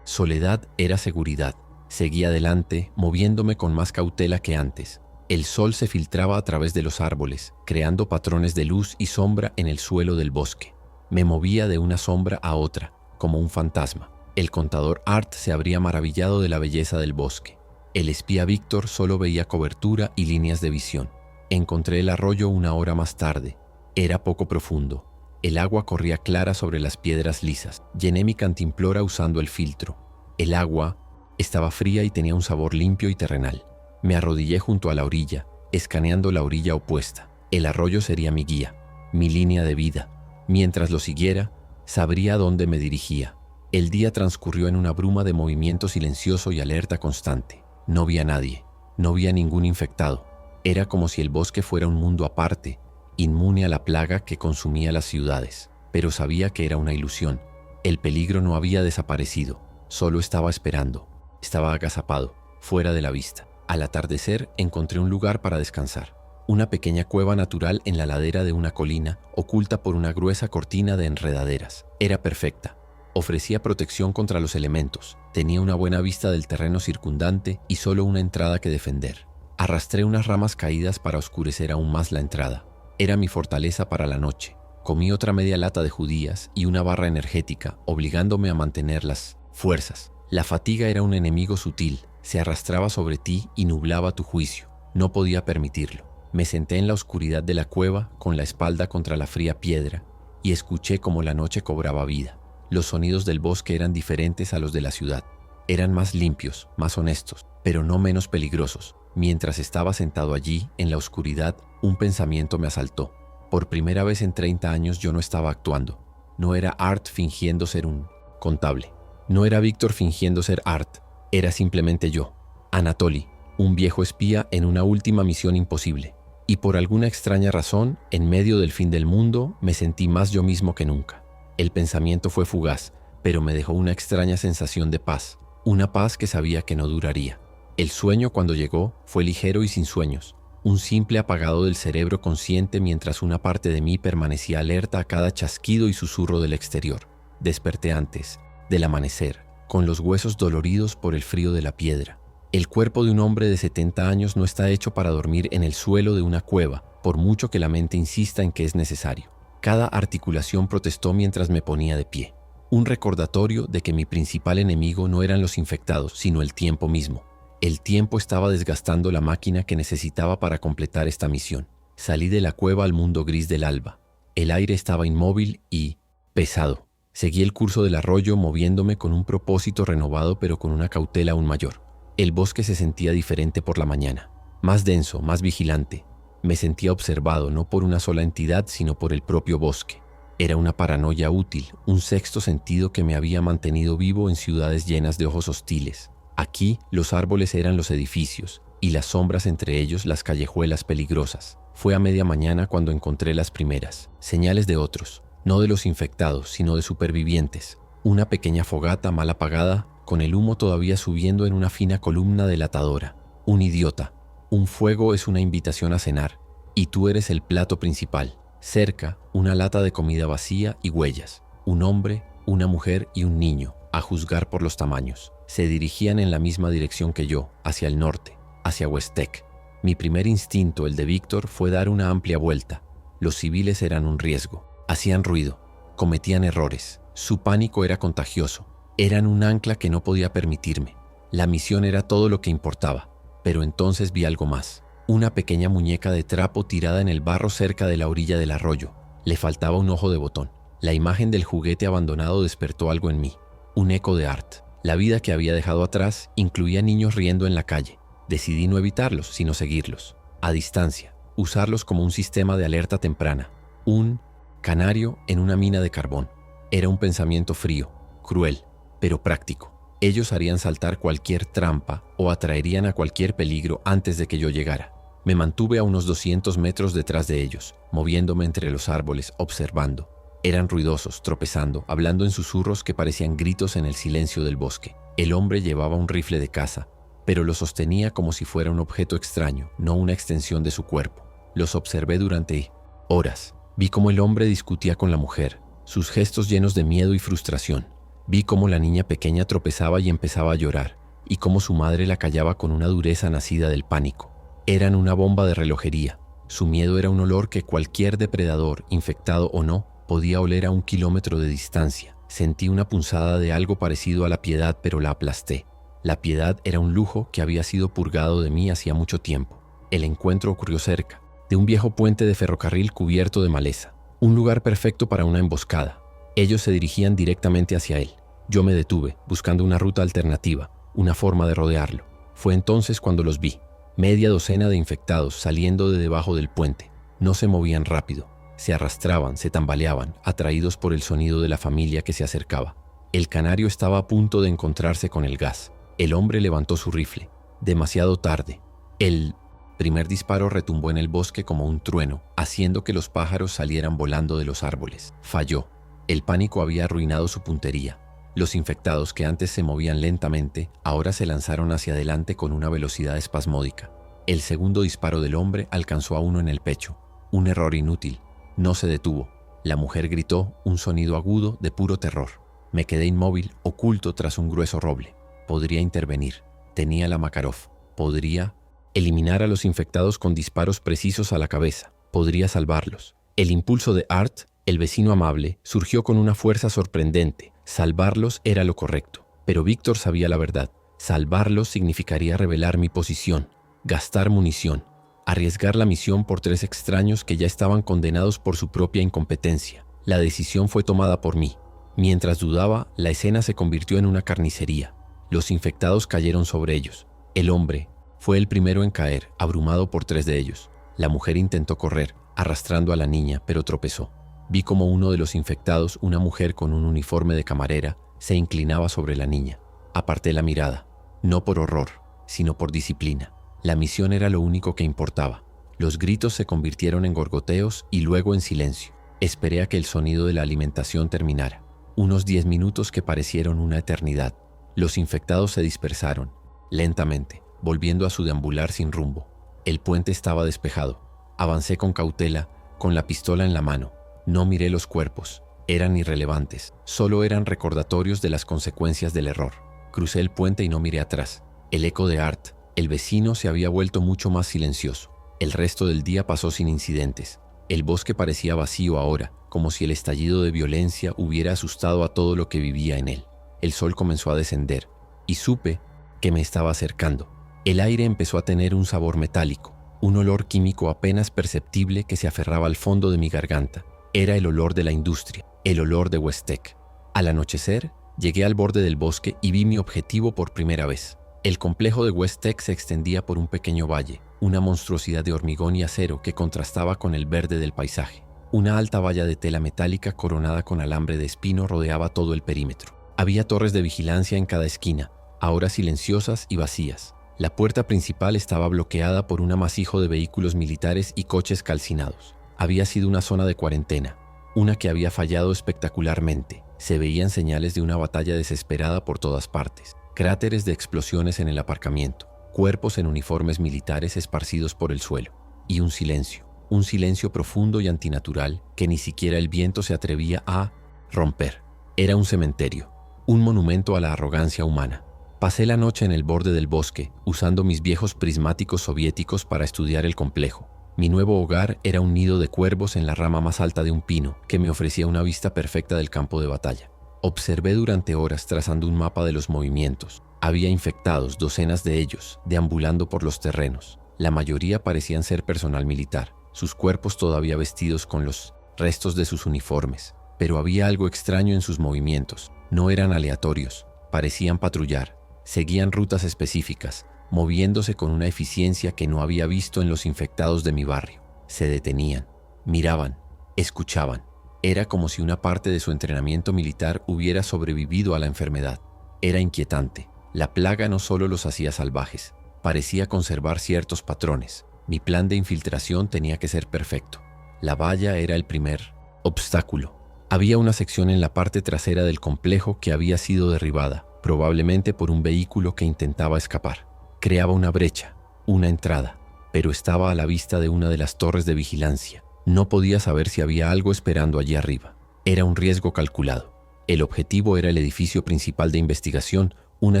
Speaker 1: soledad era seguridad. Seguí adelante, moviéndome con más cautela que antes. El sol se filtraba a través de los árboles, creando patrones de luz y sombra en el suelo del bosque. Me movía de una sombra a otra, como un fantasma. El contador Art se habría maravillado de la belleza del bosque. El espía Víctor solo veía cobertura y líneas de visión. Encontré el arroyo una hora más tarde. Era poco profundo. El agua corría clara sobre las piedras lisas. Llené mi cantimplora usando el filtro. El agua estaba fría y tenía un sabor limpio y terrenal. Me arrodillé junto a la orilla, escaneando la orilla opuesta. El arroyo sería mi guía, mi línea de vida. Mientras lo siguiera, sabría a dónde me dirigía. El día transcurrió en una bruma de movimiento silencioso y alerta constante. No vi a nadie, no vi a ningún infectado. Era como si el bosque fuera un mundo aparte, inmune a la plaga que consumía las ciudades. Pero sabía que era una ilusión. El peligro no había desaparecido, solo estaba esperando. Estaba agazapado, fuera de la vista. Al atardecer encontré un lugar para descansar. Una pequeña cueva natural en la ladera de una colina, oculta por una gruesa cortina de enredaderas. Era perfecta. Ofrecía protección contra los elementos. Tenía una buena vista del terreno circundante y solo una entrada que defender. Arrastré unas ramas caídas para oscurecer aún más la entrada. Era mi fortaleza para la noche. Comí otra media lata de judías y una barra energética, obligándome a mantener las fuerzas. La fatiga era un enemigo sutil. Se arrastraba sobre ti y nublaba tu juicio. No podía permitirlo. Me senté en la oscuridad de la cueva con la espalda contra la fría piedra y escuché cómo la noche cobraba vida. Los sonidos del bosque eran diferentes a los de la ciudad. Eran más limpios, más honestos, pero no menos peligrosos. Mientras estaba sentado allí, en la oscuridad, un pensamiento me asaltó. Por primera vez en 30 años yo no estaba actuando. No era Art fingiendo ser un contable. No era Víctor fingiendo ser Art. Era simplemente yo, Anatoly, un viejo espía en una última misión imposible. Y por alguna extraña razón, en medio del fin del mundo, me sentí más yo mismo que nunca. El pensamiento fue fugaz, pero me dejó una extraña sensación de paz, una paz que sabía que no duraría. El sueño, cuando llegó, fue ligero y sin sueños, un simple apagado del cerebro consciente mientras una parte de mí permanecía alerta a cada chasquido y susurro del exterior. Desperté antes del amanecer, con los huesos doloridos por el frío de la piedra. El cuerpo de un hombre de 70 años no está hecho para dormir en el suelo de una cueva, por mucho que la mente insista en que es necesario. Cada articulación protestó mientras me ponía de pie. Un recordatorio de que mi principal enemigo no eran los infectados, sino el tiempo mismo. El tiempo estaba desgastando la máquina que necesitaba para completar esta misión. Salí de la cueva al mundo gris del alba. El aire estaba inmóvil y pesado. Seguí el curso del arroyo moviéndome con un propósito renovado pero con una cautela aún mayor. El bosque se sentía diferente por la mañana, más denso, más vigilante. Me sentía observado no por una sola entidad sino por el propio bosque. Era una paranoia útil, un sexto sentido que me había mantenido vivo en ciudades llenas de ojos hostiles. Aquí los árboles eran los edificios y las sombras entre ellos las callejuelas peligrosas. Fue a media mañana cuando encontré las primeras señales de otros. No de los infectados, sino de supervivientes. Una pequeña fogata mal apagada, con el humo todavía subiendo en una fina columna delatadora. Un idiota. Un fuego es una invitación a cenar, y tú eres el plato principal. Cerca, una lata de comida vacía y huellas. Un hombre, una mujer y un niño, a juzgar por los tamaños. Se dirigían en la misma dirección que yo, hacia el norte, hacia Westek. Mi primer instinto, el de Víctor, fue dar una amplia vuelta. Los civiles eran un riesgo. Hacían ruido, cometían errores. Su pánico era contagioso. Eran un ancla que no podía permitirme. La misión era todo lo que importaba. Pero entonces vi algo más. Una pequeña muñeca de trapo tirada en el barro cerca de la orilla del arroyo. Le faltaba un ojo de botón. La imagen del juguete abandonado despertó algo en mí. Un eco de Art. La vida que había dejado atrás incluía niños riendo en la calle. Decidí no evitarlos, sino seguirlos. A distancia. Usarlos como un sistema de alerta temprana. Un canario en una mina de carbón. Era un pensamiento frío, cruel, pero práctico. Ellos harían saltar cualquier trampa o atraerían a cualquier peligro antes de que yo llegara. Me mantuve a unos 200 metros detrás de ellos, moviéndome entre los árboles, observando. Eran ruidosos, tropezando, hablando en susurros que parecían gritos en el silencio del bosque. El hombre llevaba un rifle de caza, pero lo sostenía como si fuera un objeto extraño, no una extensión de su cuerpo. Los observé durante horas. Vi cómo el hombre discutía con la mujer, sus gestos llenos de miedo y frustración. Vi cómo la niña pequeña tropezaba y empezaba a llorar, y cómo su madre la callaba con una dureza nacida del pánico. Eran una bomba de relojería. Su miedo era un olor que cualquier depredador, infectado o no, podía oler a 1 kilómetro de distancia. Sentí una punzada de algo parecido a la piedad, pero la aplasté. La piedad era un lujo que había sido purgado de mí hacía mucho tiempo. El encuentro ocurrió cerca de un viejo puente de ferrocarril cubierto de maleza. Un lugar perfecto para una emboscada. Ellos se dirigían directamente hacia él. Yo me detuve, buscando una ruta alternativa, una forma de rodearlo. Fue entonces cuando los vi. Media docena de infectados saliendo de debajo del puente. No se movían rápido. Se arrastraban, se tambaleaban, atraídos por el sonido de la familia que se acercaba. El canario estaba a punto de encontrarse con el gas. El hombre levantó su rifle. Demasiado tarde. El primer disparo retumbó en el bosque como un trueno, haciendo que los pájaros salieran volando de los árboles. Falló. El pánico había arruinado su puntería. Los infectados, que antes se movían lentamente, ahora se lanzaron hacia adelante con una velocidad espasmódica. El segundo disparo del hombre alcanzó a uno en el pecho. Un error inútil. No se detuvo. La mujer gritó un sonido agudo de puro terror. Me quedé inmóvil, oculto tras un grueso roble. Podría intervenir. Tenía la Makarov. Podría eliminar a los infectados con disparos precisos a la cabeza. Podría salvarlos. El impulso de Art, el vecino amable, surgió con una fuerza sorprendente. Salvarlos era lo correcto. Pero Víctor sabía la verdad. Salvarlos significaría revelar mi posición, gastar munición, arriesgar la misión por 3 extraños que ya estaban condenados por su propia incompetencia. La decisión fue tomada por mí. Mientras dudaba, la escena se convirtió en una carnicería. Los infectados cayeron sobre ellos. El hombre fue el primero en caer, abrumado por 3 de ellos. La mujer intentó correr, arrastrando a la niña, pero tropezó. Vi como uno de los infectados, una mujer con un uniforme de camarera, se inclinaba sobre la niña. Aparté la mirada, no por horror, sino por disciplina. La misión era lo único que importaba. Los gritos se convirtieron en gorgoteos y luego en silencio. Esperé a que el sonido de la alimentación terminara. Unos 10 minutos que parecieron una eternidad. Los infectados se dispersaron, lentamente, volviendo a su deambular sin rumbo. El puente estaba despejado. Avancé con cautela, con la pistola en la mano. No miré los cuerpos. Eran irrelevantes. Solo eran recordatorios de las consecuencias del error. Crucé el puente y no miré atrás. El eco de Art, el vecino, se había vuelto mucho más silencioso. El resto del día pasó sin incidentes. El bosque parecía vacío ahora, como si el estallido de violencia hubiera asustado a todo lo que vivía en él. El sol comenzó a descender, y supe que me estaba acercando. El aire empezó a tener un sabor metálico, un olor químico apenas perceptible que se aferraba al fondo de mi garganta. Era el olor de la industria, el olor de Westec. Al anochecer, llegué al borde del bosque y vi mi objetivo por primera vez. El complejo de Westec se extendía por un pequeño valle, una monstruosidad de hormigón y acero que contrastaba con el verde del paisaje. Una alta valla de tela metálica coronada con alambre de espino rodeaba todo el perímetro. Había torres de vigilancia en cada esquina, ahora silenciosas y vacías. La puerta principal estaba bloqueada por un amasijo de vehículos militares y coches calcinados. Había sido una zona de cuarentena, una que había fallado espectacularmente. Se veían señales de una batalla desesperada por todas partes. Cráteres de explosiones en el aparcamiento, cuerpos en uniformes militares esparcidos por el suelo. Y un silencio profundo y antinatural que ni siquiera el viento se atrevía a romper. Era un cementerio, un monumento a la arrogancia humana. Pasé la noche en el borde del bosque, usando mis viejos prismáticos soviéticos para estudiar el complejo. Mi nuevo hogar era un nido de cuervos en la rama más alta de un pino que me ofrecía una vista perfecta del campo de batalla. Observé durante horas trazando un mapa de los movimientos. Había infectados, docenas de ellos, deambulando por los terrenos. La mayoría parecían ser personal militar, sus cuerpos todavía vestidos con los restos de sus uniformes. Pero había algo extraño en sus movimientos. No eran aleatorios, parecían patrullar, seguían rutas específicas, moviéndose con una eficiencia que no había visto en los infectados de mi barrio. Se detenían, miraban, escuchaban. Era como si una parte de su entrenamiento militar hubiera sobrevivido a la enfermedad. Era inquietante. La plaga no solo los hacía salvajes, parecía conservar ciertos patrones. Mi plan de infiltración tenía que ser perfecto. La valla era el primer obstáculo. Había una sección en la parte trasera del complejo que había sido derribada, probablemente por un vehículo que intentaba escapar. Creaba una brecha, una entrada, pero estaba a la vista de una de las torres de vigilancia. No podía saber si había algo esperando allí arriba. Era un riesgo calculado. El objetivo era el edificio principal de investigación, una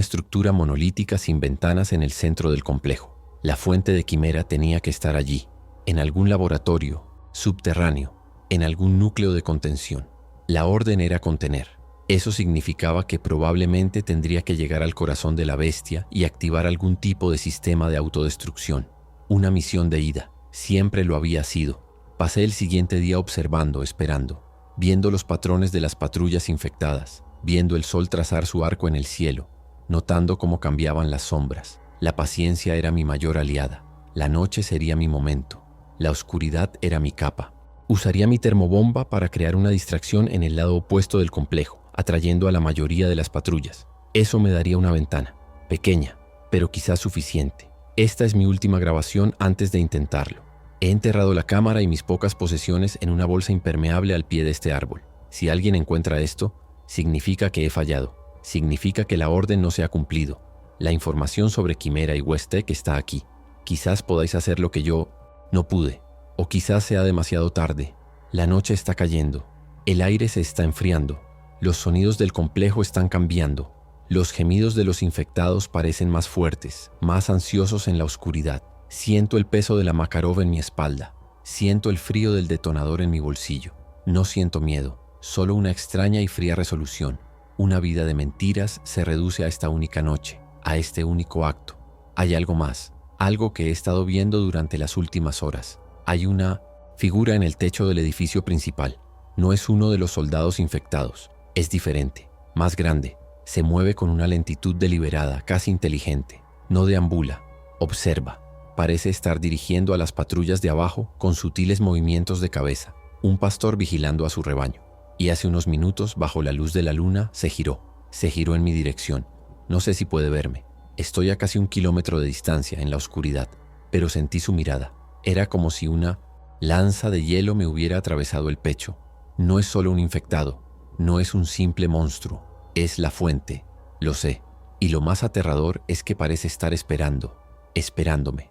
Speaker 1: estructura monolítica sin ventanas en el centro del complejo. La fuente de Quimera tenía que estar allí, en algún laboratorio, subterráneo, en algún núcleo de contención. La orden era contener. Eso significaba que probablemente tendría que llegar al corazón de la bestia y activar algún tipo de sistema de autodestrucción. Una misión de ida. Siempre lo había sido. Pasé el siguiente día observando, esperando, viendo los patrones de las patrullas infectadas, viendo el sol trazar su arco en el cielo, notando cómo cambiaban las sombras. La paciencia era mi mayor aliada. La noche sería mi momento. La oscuridad era mi capa. Usaría mi termobomba para crear una distracción en el lado opuesto del complejo, atrayendo a la mayoría de las patrullas. Eso me daría una ventana, pequeña, pero quizás suficiente. Esta es mi última grabación antes de intentarlo. He enterrado la cámara y mis pocas posesiones en una bolsa impermeable al pie de este árbol. Si alguien encuentra esto, significa que he fallado. Significa que la orden no se ha cumplido. La información sobre Quimera y Westek está aquí. Quizás podáis hacer lo que yo no pude. O quizás sea demasiado tarde. La noche está cayendo. El aire se está enfriando. Los sonidos del complejo están cambiando. Los gemidos de los infectados parecen más fuertes, más ansiosos en la oscuridad. Siento el peso de la Makarov en mi espalda. Siento el frío del detonador en mi bolsillo. No siento miedo, solo una extraña y fría resolución. Una vida de mentiras se reduce a esta única noche, a este único acto. Hay algo más, algo que he estado viendo durante las últimas horas. Hay una figura en el techo del edificio principal. No es uno de los soldados infectados. Es diferente, más grande. Se mueve con una lentitud deliberada, casi inteligente. No deambula, observa. Parece estar dirigiendo a las patrullas de abajo con sutiles movimientos de cabeza. Un pastor vigilando a su rebaño. Y hace unos minutos, bajo la luz de la luna, se giró. Se giró en mi dirección. No sé si puede verme. Estoy a casi 1 kilómetro de distancia, en la oscuridad. Pero sentí su mirada. Era como si una lanza de hielo me hubiera atravesado el pecho. No es solo un infectado. No es un simple monstruo. Es la fuente. Lo sé. Y lo más aterrador es que parece estar esperándome.